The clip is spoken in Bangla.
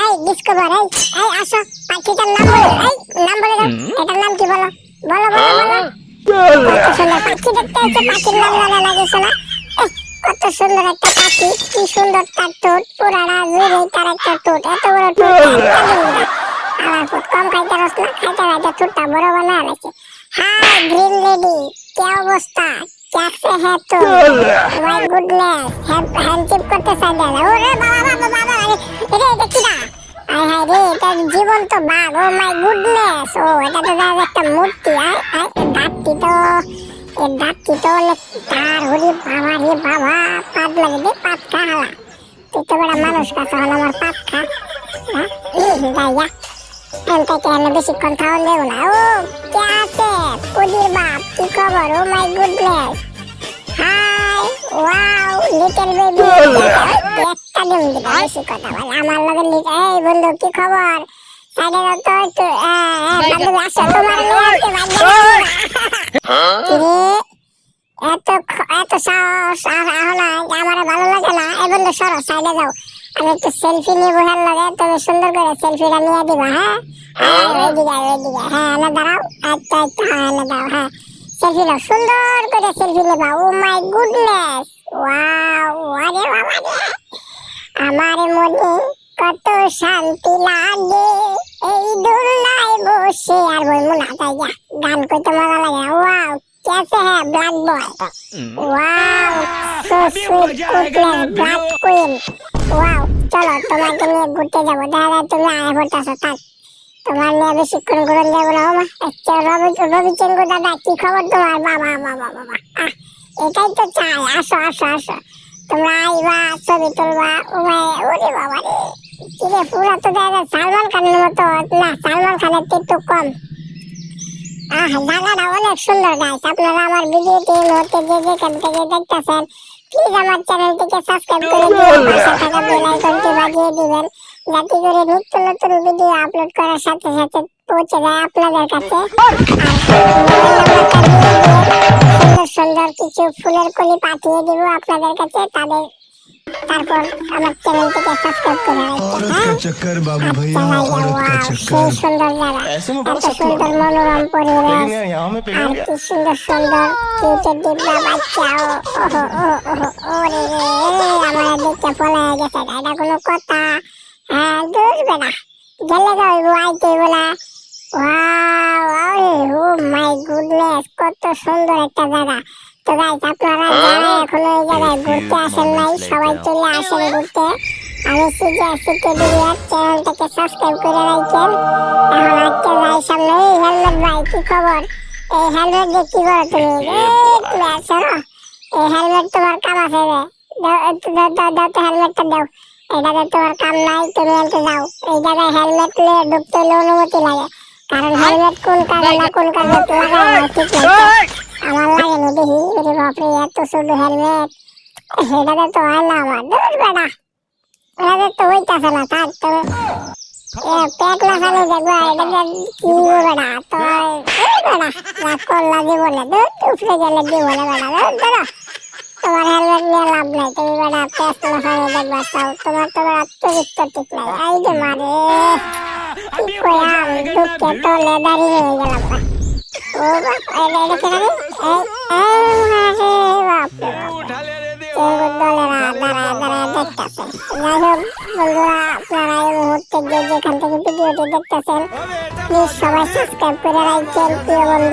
এই ডিসকভার এই আসো পাখিটার নাম বলো নাম বলে দাও এটার নাম কি বলো বলো কত সুন্দর পাখি দেখতে হচ্ছে পাখির নাম জানা লাগে শোনা কত সুন্দর একটা পাখি কি সুন্দর তার ঠোঁট পুরাটা জুড়ে তার একটা ঠোঁট এত বড় ঠোঁট আমার খুব কম খাইতে রস না খাইতে ঠোঁটটা বড় বানা লাগছে হাই গ্রিন লেডি কি অবস্থা कैसे है तुम माय गुडनेस हैंडशिप করতে চাই না ওরে বাবা এটা কিডা আয় হায় রে এটা জীবন তো বাঘ ও মাই গুডনেস ও এটা তো একটা মূর্তি দাঁতটি তো তার হরি বাবা পাত লাগে দে পাত খালা তুই তো বড় মানুষ কাছে হলো আমার পাত খা দাইয়া এনটাকে এনে বেশিক্ষণ খাওয়ান দেবো না ও কে আছে পুদির বাপ কি খবর oh my goodness hi wow little baby একটা দিন দিবা বেশি কথা বল আমার লগে এই বন্ধু কি খবর সাইডে যাও তো একটু বান্ধবী আসো তোমার নিয়ে আসতে বান্ধবী এত সাহস আর আমার ভালো লাগে না এই বন্ধু সরো সাইডে যাও আমি একটু সেলফি নিব হেল লাগে তুমি সুন্দর করে সেলফিটা নিয়ে দিবা হ্যাঁ ওইদিকে হ্যাঁ না দাঁড়াও আচ্ছা হ্যাঁ না দাও হ্যাঁ সেলফি নাও সুন্দর করে সেলফি নেবা ও মাই গুডনেস ওয়াও আরে বাবা রে আমার মনে কত শান্তি লাগে এই দোলনায় বসে আর বলবো না তাই গান করতে মজা লাগে ওয়াও कैसे है black boy wow so sweet goodness black queen wow চলো তোমাকে নিয়ে ঘুরতে যাবো দাদা তুমি আয় পড়তেছো থাক তোমার নিয়ে বেশিক্ষণ ঘুরন যাবো না আচ্ছা রবি চেঙ্গু দাদা কি খবর তোমার বাবা এটাই তো চাই আসো তোমরা আইবা ছবি তুলবা ওরে বাবা রে কিরে পুরা তো দাদা সালমান খানের মতো না সালমান খানের থেকে একটু কম জায়গাটা অনেক সুন্দর গাইস আপনারা আমার ভিডিওটি হতে যে যেখান থেকে দেখতেছেন প্লিজ আমার চ্যানেলটিকে সাবস্ক্রাইব করে দিন পাশে থাকা বেল আইকনটি বাজিয়ে দিবেন যাতে করে নিত্য নতুন ভিডিও আপলোড করার সাথে সাথে পৌঁছে যায় আপনাদের কাছে আর সুন্দর কিছু ফুলের কলি পাঠিয়ে দিব আপনাদের কাছে তারপর আমার চ্যানেলটিকে সাবস্ক্রাইব করে রাখবেন चक्कर बाबू भैया औरत का चक्कर সুন্দর জায়গা এত সুন্দর মনোরম পরিবেশ আর কি সুন্দর কিউটের ডিব্বা বাচ্চা ওরে রে আমার দেখতে পলায় গেছে এটা কোনো কথা হ্যাঁ দূর বেটা গেলে যাইবো আইতে বলা ওয়াও ও মাই গুডনেস কত সুন্দর একটা জায়গা তো গাইস আপনারা যারা এখনো এই জায়গায় ঘুরতে আসেন নাই সবাই চলে আসেন ঘুরতে আমি সিজিএসসি কেডিআর চ্যানেলটাকে সাবস্ক্রাইব করে রাখেন এখন একটা যাই সামনে এই হেলমেট ভাই কি খবর এই হেলমেট দিয়ে কি করো তুমি তুমি আসো এই হেলমেট তোমার কাম আছে দাও তো হেলমেটটা দাও এটাতে তোমার কাম নাই তুমি এনতে যাও এই জায়গায় হেলমেট নিয়ে ঢুকতে অনুমতি লাগে কারণ হেলমেট কোন কাজে না কোন কাজে লাগায় না ঠিক লাগে আমার লাগে না দেখি ওরে বাপরে এত ছোট হেলমেট এটাতে তো হয় না আমার দূর বেটা এটাতে তো হইতাছে না থাক তো পেট লাগালে দেখবা এটাতে কি বেটা তো বেটা রাগ করলা জীবনে দূর উপরে গেলে জীবনে বেটা ধরো তোমার হেলমেট নিয়ে লাভ নাই তুমি বেটা পেট লাগালে দেখবা চাও তোমার তো বেটা চরিত্র ঠিক নাই এই যে মারে কি কয়াম দুঃখে তো লেদারি হয়ে গেলাম না ও বাপ এটা কেন যেখান থেকে ভিডিওটি দেখতেছেন প্লিজ সবাই সাবস্ক্রাইব করে রাখবেন প্রিয় বন্ধু।